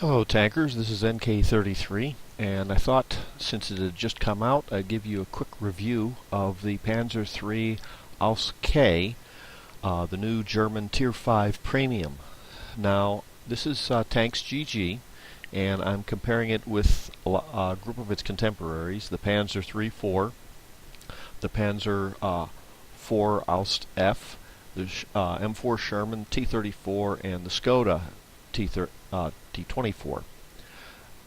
Hello tankers, this is NK33, and I thought since it had just come out I'd give you a quick review of the Panzer III IIIK, the new German Tier 5 Premium. Now this is Tanks GG, and I'm comparing it with a group of its contemporaries, the Panzer III-4, the Panzer IV Aust F, the M4 Sherman T-34, and the Skoda T-24.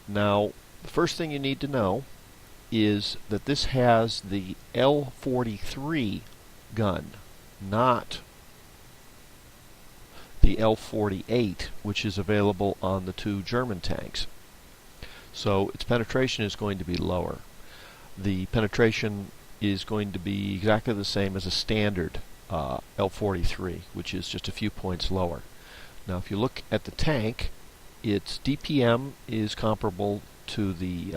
Now, the first thing you need to know is that this has the L43 gun, not the L48, which is available on the two German tanks. So its penetration is going to be lower. The penetration is going to be exactly the same as a standard L43, which is just a few points lower. Now, if you look at the tank, its DPM is comparable to the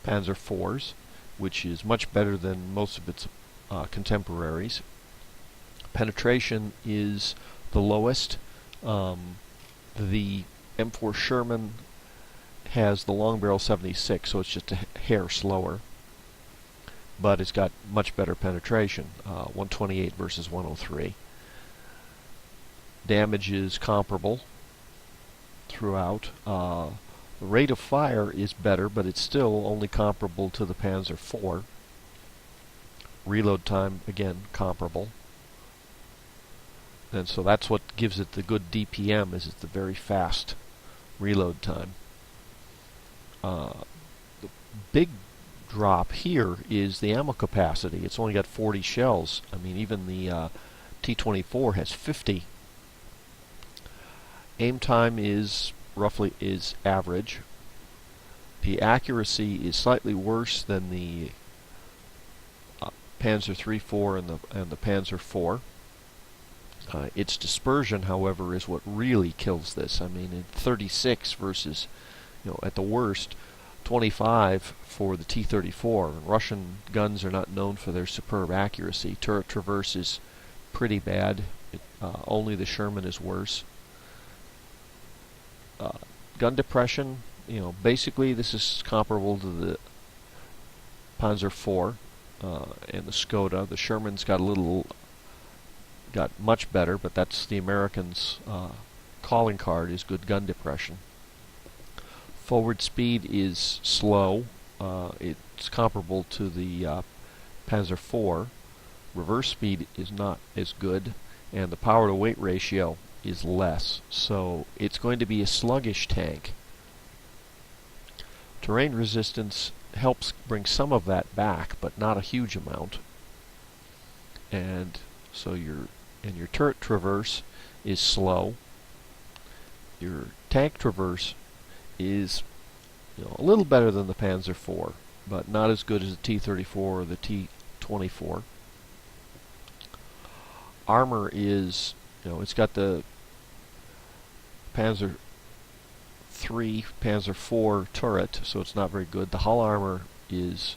Panzer IV's, which is much better than most of its contemporaries. Penetration is the lowest. The M4 Sherman has the long barrel 76, so it's just a hair slower, but it's got much better penetration, 128 versus 103. Damage is comparable throughout. The rate of fire is better, but it's still only comparable to the Panzer IV. Reload time, again, comparable. And so that's what gives it the good DPM, is it's the very fast reload time. The big drop here is the ammo capacity. It's only got 40 shells. I mean, even the T-24 has 50. Aim time is average. The accuracy is slightly worse than the Panzer III-4 and the Panzer IV. Its dispersion, however, is what really kills this. I mean, 36 versus, at the worst, 25 for the T-34. Russian guns are not known for their superb accuracy. Turret traverse is pretty bad. Only the Sherman is worse. Gun depression, basically this is comparable to the Panzer IV and the Skoda. The Sherman's got much better, but that's the Americans' calling card, is good gun depression. Forward speed is slow. It's comparable to the Panzer IV. Reverse speed is not as good, and the power to weight ratio is less, so it's going to be a sluggish tank. Terrain resistance helps bring some of that back, but not a huge amount. And so your turret traverse is slow. Your tank traverse is a little better than the Panzer IV, but not as good as the T-34 or the T-24. Armor is, it's got the Panzer III, Panzer IV turret, so it's not very good. The hull armor is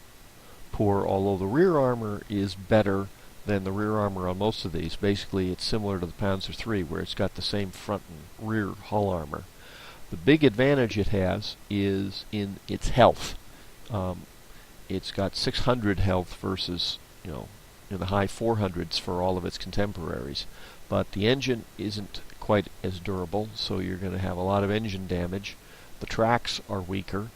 poor, although the rear armor is better than the rear armor on most of these. Basically, it's similar to the Panzer III, where it's got the same front and rear hull armor. The big advantage it has is in its health. It's got 600 health versus, in the high 400s for all of its contemporaries. But the engine isn't quite as durable, so you're going to have a lot of engine damage. The tracks are weaker.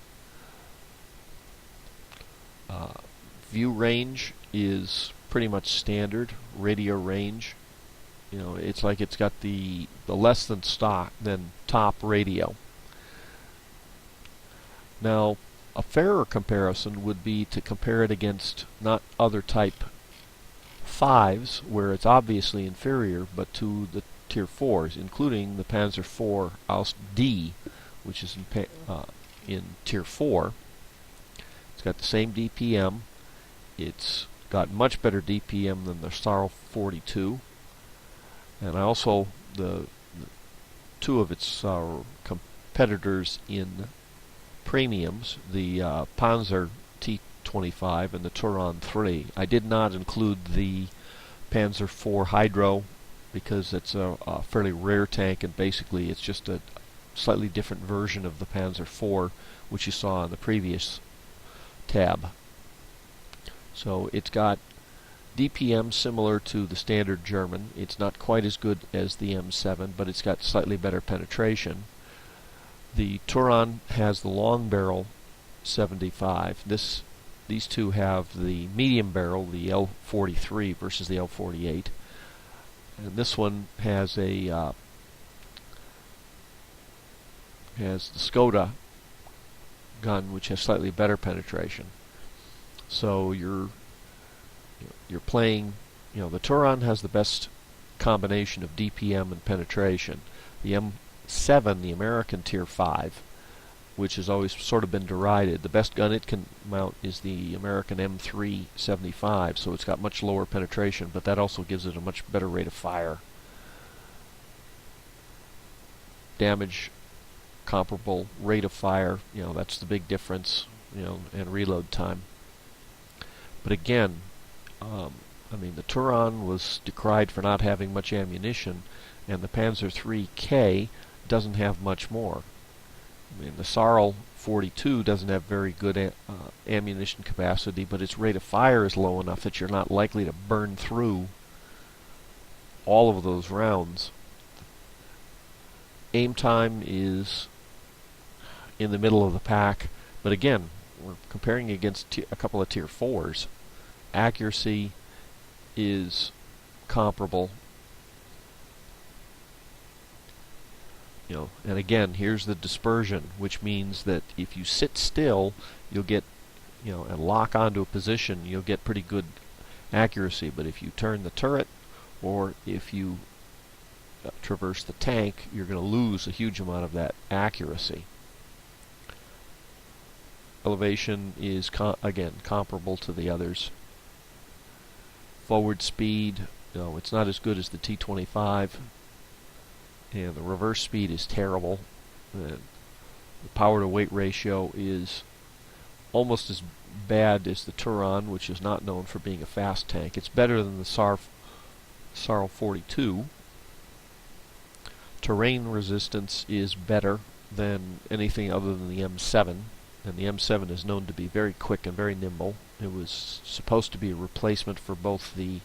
View range is pretty much standard. Radio range, it's like it's got the less than top radio. Now, a fairer comparison would be to compare it against not other Type 5s, where it's obviously inferior, but to the Tier 4s, including the Panzer IV Aust D, which is in Tier 4. It's got the same DPM. It's got much better DPM than the Star 42. And also the two of its competitors in premiums, the Panzer T-25 and the Turan 3. I did not include the Panzer IV Hydro because it's a fairly rare tank, and basically it's just a slightly different version of the Panzer IV, which you saw on the previous tab. So it's got DPM similar to the standard German. It's not quite as good as the M7, but it's got slightly better penetration. The Turan has the long barrel 75. These two have the medium barrel, the L43 versus the L48. And this one has a has the Skoda gun, which has slightly better penetration. So you're playing, the Turan has the best combination of DPM and penetration. The M7, the American Tier 5, which has always sort of been derided, the best gun it can mount is the American M3 75, so it's got much lower penetration, but that also gives it a much better rate of fire. Damage comparable, rate of fire, that's the big difference, and reload time. But again, the Turan was decried for not having much ammunition, and the Panzer IIIK doesn't have much more. The Sarl 42 doesn't have very good ammunition capacity, but its rate of fire is low enough that you're not likely to burn through all of those rounds. Aim time is in the middle of the pack, but again, we're comparing against a couple of Tier 4s. Accuracy is comparable. And again, here's the dispersion, which means that if you sit still, you'll get, and lock onto a position, you'll get pretty good accuracy. But if you turn the turret, or if you traverse the tank, you're going to lose a huge amount of that accuracy. Elevation is, again, comparable to the others. Forward speed, it's not as good as the T25. And the reverse speed is terrible. The power to weight ratio is almost as bad as the Turan, which is not known for being a fast tank. It's better than the Sarl 42. Terrain resistance is better than anything other than the M7, and the M7 is known to be very quick and very nimble. It was supposed to be a replacement for both the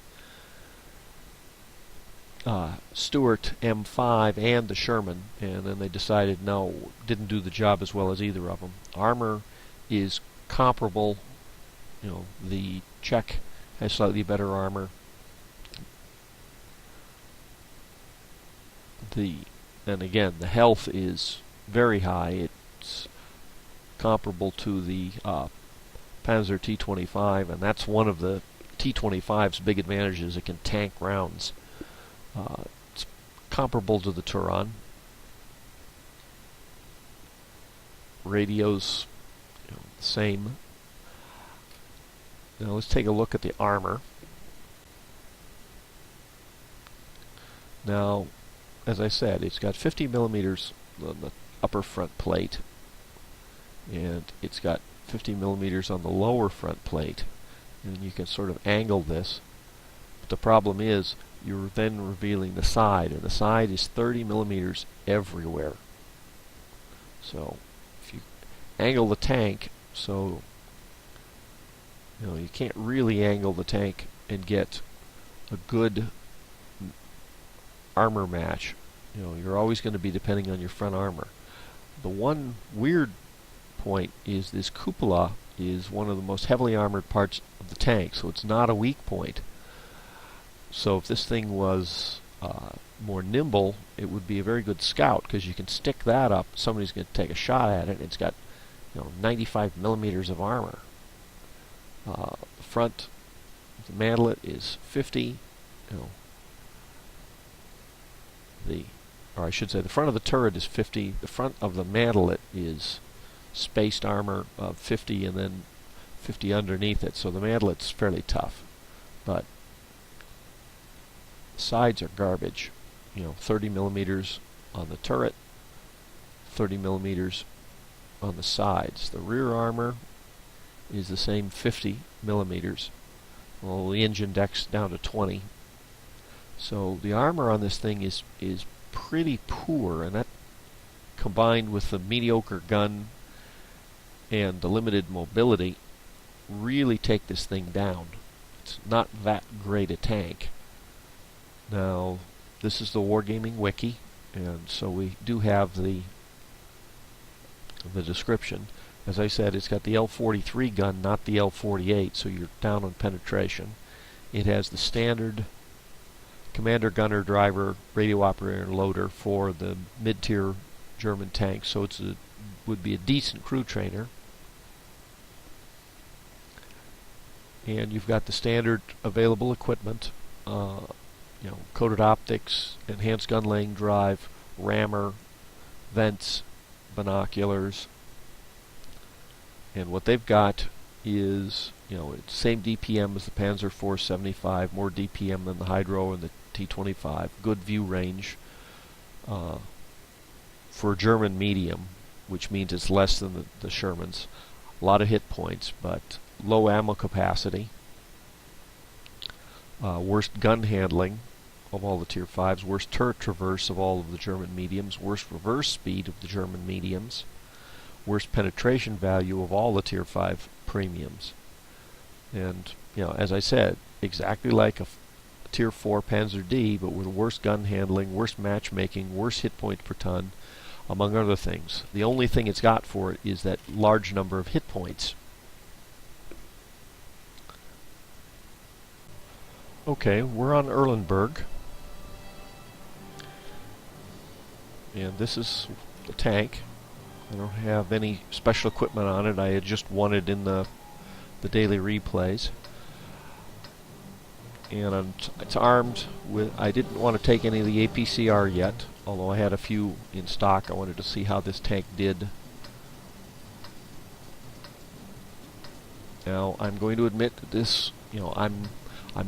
Stuart M5 and the Sherman, and then they decided no, didn't do the job as well as either of them. Armor is comparable. The Czech has slightly better armor. And again, the health is very high. It's comparable to the Panzer T25, and that's one of the T25's big advantages. It can tank rounds. It's comparable to the Turan. Radios, the same. Now let's take a look at the armor. Now, as I said, it's got 50 millimeters on the upper front plate, and it's got 50 millimeters on the lower front plate, and you can sort of angle this. But the problem is, you're then revealing the side, and the side is 30 millimeters everywhere. So if you angle the tank, so you can't really angle the tank and get a good armor match. You're always going to be depending on your front armor. The one weird point is this cupola is one of the most heavily armored parts of the tank, so it's not a weak point. So if this thing was more nimble, it would be a very good scout, because you can stick that up, somebody's going to take a shot at it, and it's got 95 millimeters of armor. The front of the mantelet is 50. Or I should say, the front of the turret is 50. The front of the mantelet is spaced armor of 50, and then 50 underneath it. So the mantelet's fairly tough, but the sides are garbage. 30 millimeters on the turret, 30 millimeters on the sides. The rear armor is the same, 50 millimeters. Well, the engine deck's down to 20. So the armor on this thing is pretty poor, and that combined with the mediocre gun and the limited mobility, really take this thing down. It's not that great a tank. Now, this is the Wargaming Wiki, and so we do have the description. As I said, it's got the L43 gun, not the L48, so you're down on penetration. It has the standard commander, gunner, driver, radio operator, and loader for the mid-tier German tanks, so it would be a decent crew trainer. And you've got the standard available equipment, coated optics, enhanced gun laying drive, rammer, vents, binoculars. And what they've got is, it's same DPM as the Panzer 475, more DPM than the Hydro and the T25, good view range for a German medium, which means it's less than the Shermans. A lot of hit points, but low ammo capacity, worst gun handling of all the Tier 5s, worst turret traverse of all of the German mediums, worst reverse speed of the German mediums, worst penetration value of all the Tier 5 premiums. And, as I said, exactly like a Tier 4 Panzer D, but with worse gun handling, worse matchmaking, worse hit points per ton, among other things. The only thing it's got for it is that large number of hit points. Okay, we're on Erlenberg. And this is the tank. I don't have any special equipment on it. I had just won it in the daily replays. And it's armed with... I didn't want to take any of the APCR yet, although I had a few in stock. I wanted to see how this tank did. Now, I'm going to admit that this, I'm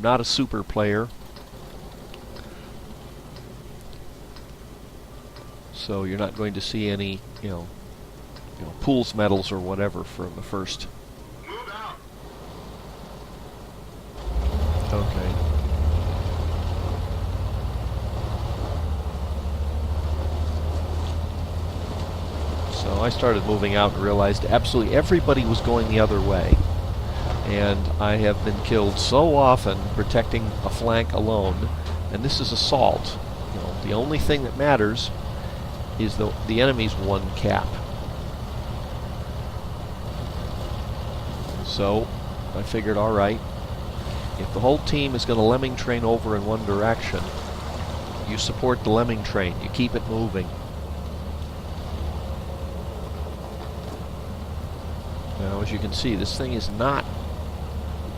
not a super player. So you're not going to see any, pools medals or whatever for the first. Move out. Okay. So I started moving out and realized absolutely everybody was going the other way. And I have been killed so often protecting a flank alone, and this is assault. The only thing that matters is the enemy's one cap. So I figured, alright, if the whole team is going to lemming train over in one direction, you support the lemming train, you keep it moving. Now, as you can see, this thing is not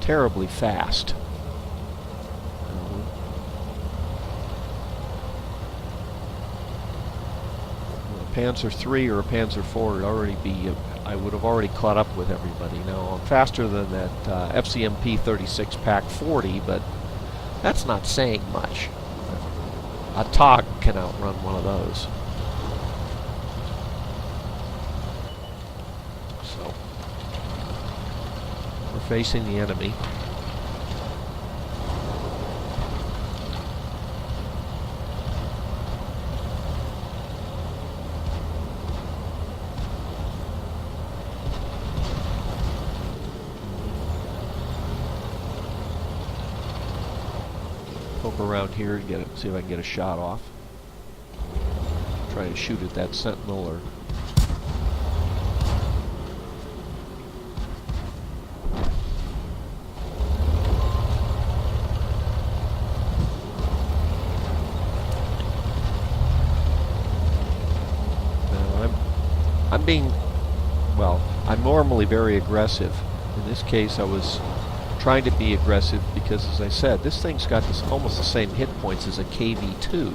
terribly fast. A Panzer III or a Panzer IV I would have already caught up with everybody. Now, I'm faster than that FCMP 36 Pack 40, but that's not saying much. A TOG can outrun one of those. So, we're facing the enemy. Poke around here and see if I can get a shot off. Try to shoot at that sentinel or... I'm normally very aggressive. In this case, I was trying to be aggressive because, as I said, this thing's got almost the same hit points as a KV-2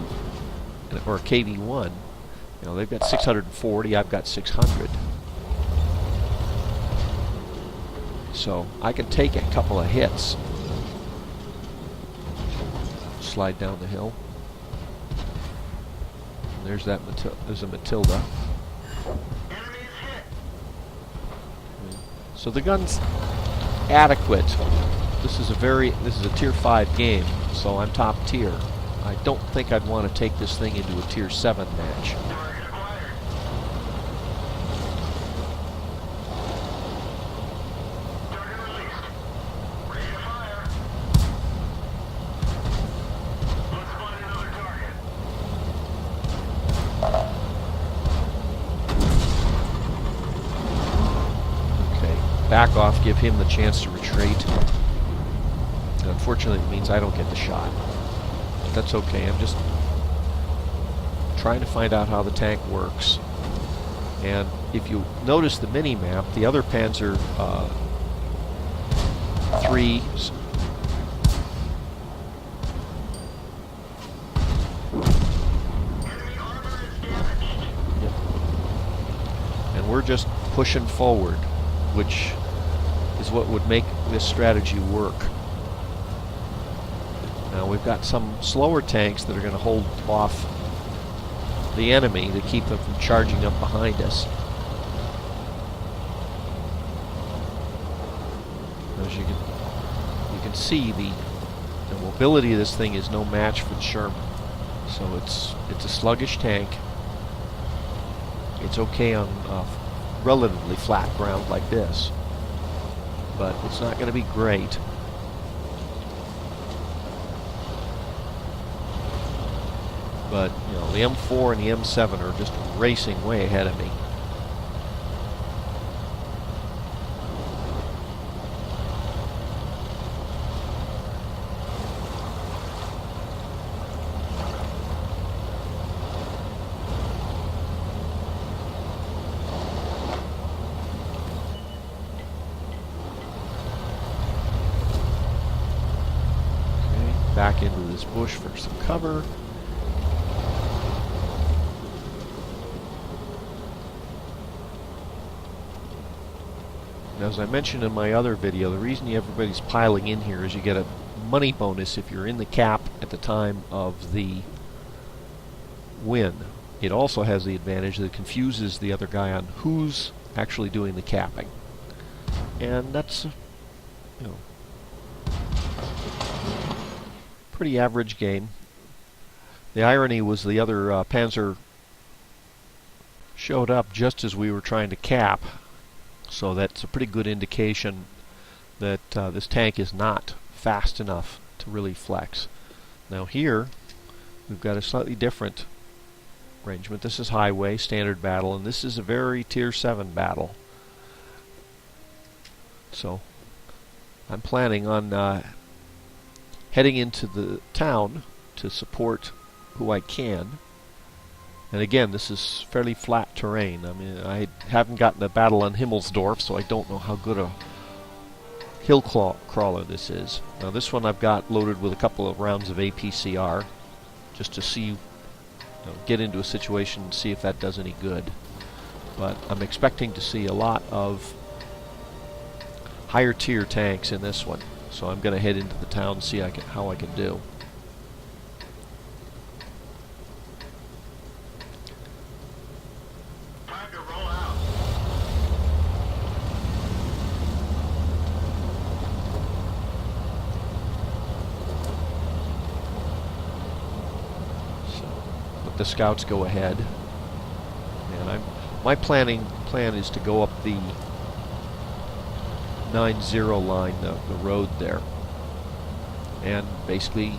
or a KV-1. They've got 640, I've got 600. So I can take a couple of hits. Slide down the hill. And there's a Matilda. So the gun's adequate. This is a Tier 5 game, so I'm top tier. I don't think I'd want to take this thing into a Tier 7 match. back off, give him the chance to retreat. And unfortunately, it means I don't get the shot. But that's okay. I'm just trying to find out how the tank works. And if you notice the mini-map, the other Panzer III and we're just pushing forward, which is what would make this strategy work. Now we've got some slower tanks that are going to hold off the enemy to keep them from charging up behind us. As you can see, the mobility of this thing is no match for the Sherman. So it's a sluggish tank. It's okay on relatively flat ground like this, but it's not going to be great. But, you know, the M4 and the M7 are just racing way ahead of me. Okay, back into this bush for some cover. As I mentioned in my other video, the reason everybody's piling in here is you get a money bonus if you're in the cap at the time of the win. It also has the advantage that it confuses the other guy on who's actually doing the capping. And that's, you know, pretty average game. The irony was the other Panzer showed up just as we were trying to cap. So that's a pretty good indication that this tank is not fast enough to really flex. Now here, we've got a slightly different arrangement. This is highway, standard battle, and this is a very tier 7 battle. So I'm planning on heading into the town to support who I can. And again, this is fairly flat terrain. I mean, I haven't gotten a battle on Himmelsdorf, so I don't know how good a hill crawler this is. Now this one I've got loaded with a couple of rounds of APCR, just to see, get into a situation and see if that does any good. But I'm expecting to see a lot of higher tier tanks in this one, so I'm going to head into the town and see how I can do. The scouts go ahead, and my plan is to go up the 90 line, the road there, and basically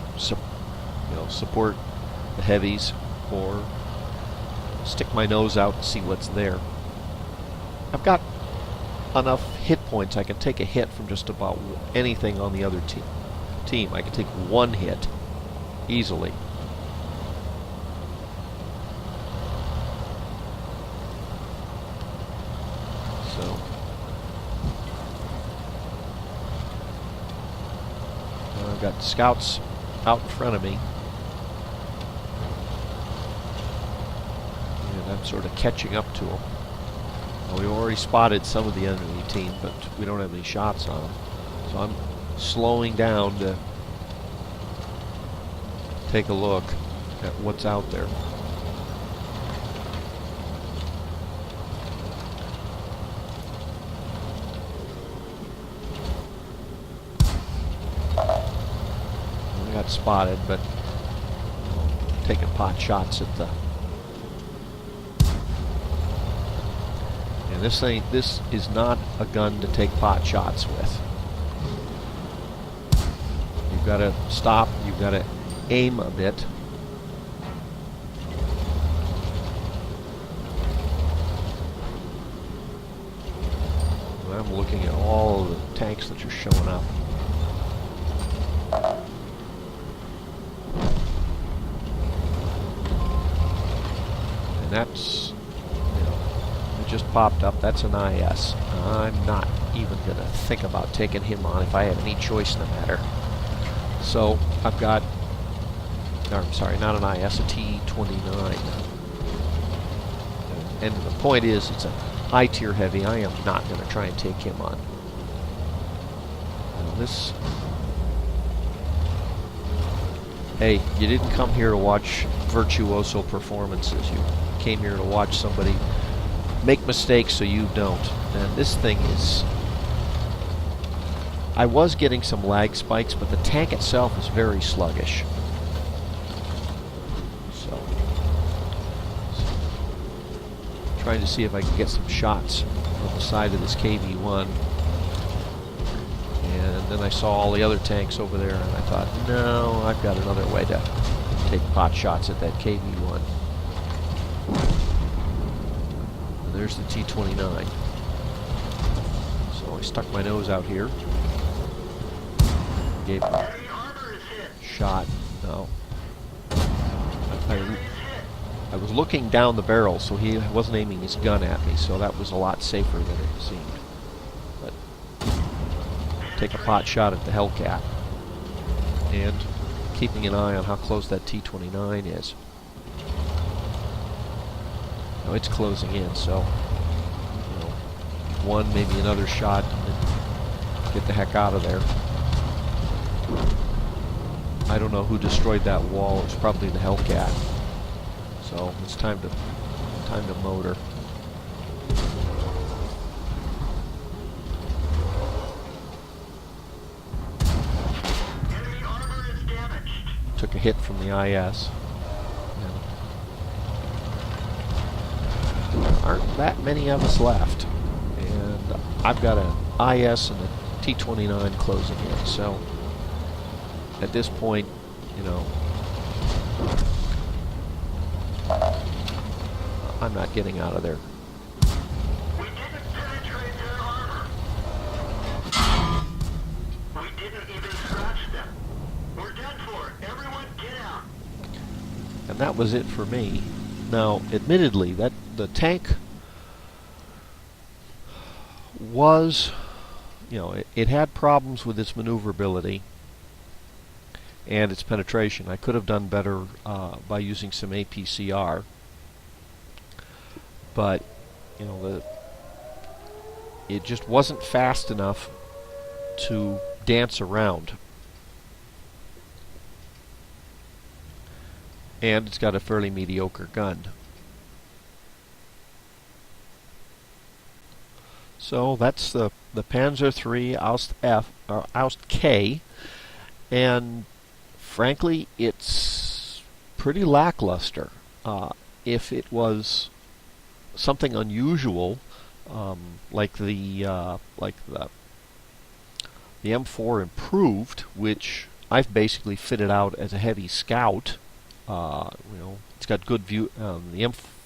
support the heavies or stick my nose out and see what's there. I've got enough hit points. I can take a hit from just about anything on the other team. I can take one hit easily. I've got scouts out in front of me, and I'm sort of catching up to them. Well, we've already spotted some of the enemy team, but we don't have any shots on them, so I'm slowing down to take a look at what's out there. Got spotted, but taking pot shots at the. And this is not a gun to take pot shots with. You've got to stop. You've got to aim a bit. I'm looking at all of the tanks that are showing up. And that's, it just popped up. That's an IS. I'm not even going to think about taking him on if I have any choice in the matter. So I've got, I'm sorry, not an IS, a T-29. And the point is, it's a high tier heavy. I am not going to try and take him on. This. Hey, you didn't come here to watch virtuoso performances. You came here to watch somebody make mistakes so you don't. And this thing is... I was getting some lag spikes, but the tank itself is very sluggish. So trying to see if I can get some shots on the side of this KV-1. And then I saw all the other tanks over there, and I thought, no, I've got another way to take pot shots at that KV-1. And there's the T-29. So I stuck my nose out here. Gave him a shot. No. I was looking down the barrel, so he wasn't aiming his gun at me, so that was a lot safer than it seemed. But take a pot shot at the Hellcat, and keeping an eye on how close that T-29 is. Now it's closing in, so one, maybe another shot, and then get the heck out of there. I don't know who destroyed that wall. It was probably the Hellcat. So it's time to motor. Enemy armor is damaged. Took a hit from the IS. And there aren't that many of us left, and I've got an IS and a T-29 closing in. So at this point, I'm not getting out of there. We didn't penetrate their armor. We didn't even scratch them. We're done for. Everyone get out. And that was it for me. Now, admittedly, that the tank was, it had problems with its maneuverability and its penetration. I could have done better by using some APCR. But, it just wasn't fast enough to dance around. And it's got a fairly mediocre gun. So that's the Panzer III Oust K, and frankly, it's pretty lackluster. If it was something unusual, like the M4 Improved, which I've basically fitted out as a heavy scout. It's got good view. The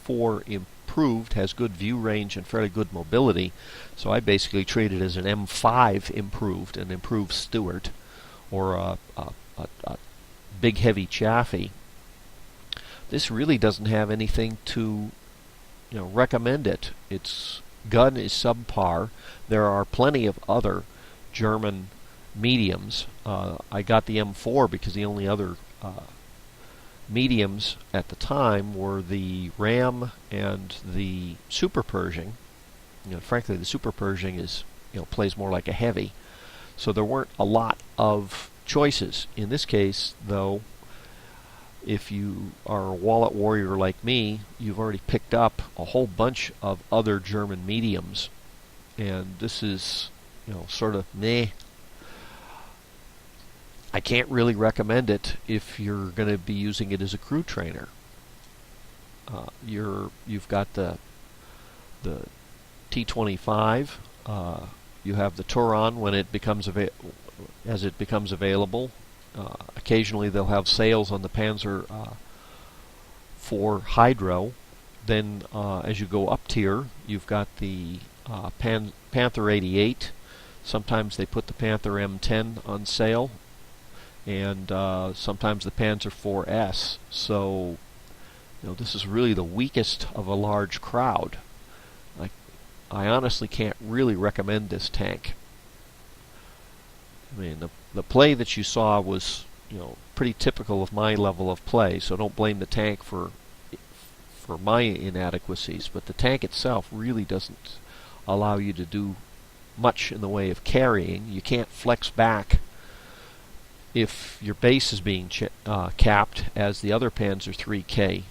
M4 Improved has good view range and fairly good mobility, so I basically treat it as an M5 Improved, an improved Stuart, or a big heavy Chaffee. This really doesn't have anything to recommend it. Its gun is subpar. There are plenty of other German mediums. I got the M4 because the only other mediums at the time were the Ram and the Super Pershing. Frankly, the Super Pershing is plays more like a heavy. So there weren't a lot of choices. In this case, though, if you are a wallet warrior like me, you've already picked up a whole bunch of other German mediums, and this is, sort of meh. I can't really recommend it if you're going to be using it as a crew trainer. You've got the T-25. You have the Turon when it becomes available. Occasionally they'll have sales on the Panzer for Hydro. Then as you go up tier, you've got the Panther 88. Sometimes they put the Panther M10 on sale, and sometimes the Panzer 4S. So, this is really the weakest of a large crowd. I honestly can't really recommend this tank. I mean, the play that you saw was, pretty typical of my level of play, so don't blame the tank for my inadequacies, but the tank itself really doesn't allow you to do much in the way of carrying. You can't flex back if your base is being capped, as the other Panzer IIIK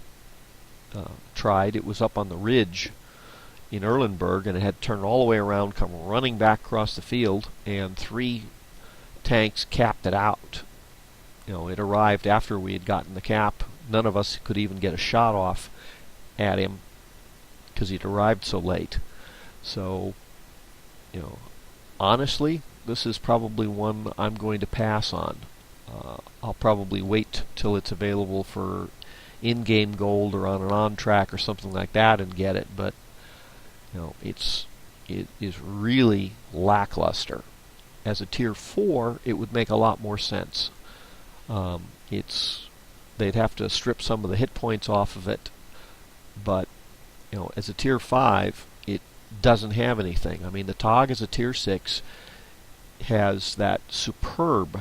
tried. It was up on the ridge in Erlenberg, and it had to turn all the way around, come running back across the field, and 3 tanks capped it out. It arrived after we had gotten the cap. None of us could even get a shot off at him because he'd arrived so late. So, honestly, this is probably one I'm going to pass on. I'll probably wait till it's available for in-game gold or on an on-track or something like that and get it, but it is really lackluster. As a tier 4, it would make a lot more sense. They'd have to strip some of the hit points off of it, but as a tier 5, it doesn't have anything. I mean, the TOG as a tier 6 has that superb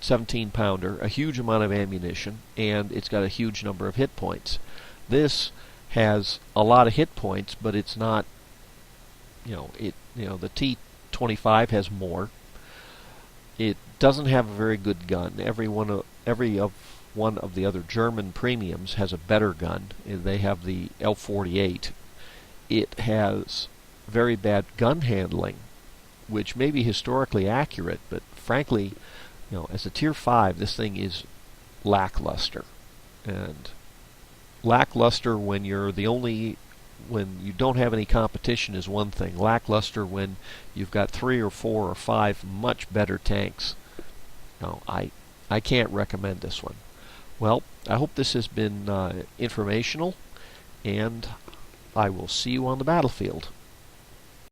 17-pounder, a huge amount of ammunition, and it's got a huge number of hit points. This has a lot of hit points, but it's not, the T25 has more. It doesn't have a very good gun. Every one of the other German premiums has a better gun. They have the L48. It has very bad gun handling, which may be historically accurate, but frankly, as a tier 5, this thing is lackluster. And lackluster when when you don't have any competition is one thing. Lackluster when you've got 3 or 4 or 5 much better tanks. I can't recommend this one. Well, I hope this has been informational, and I will see you on the battlefield.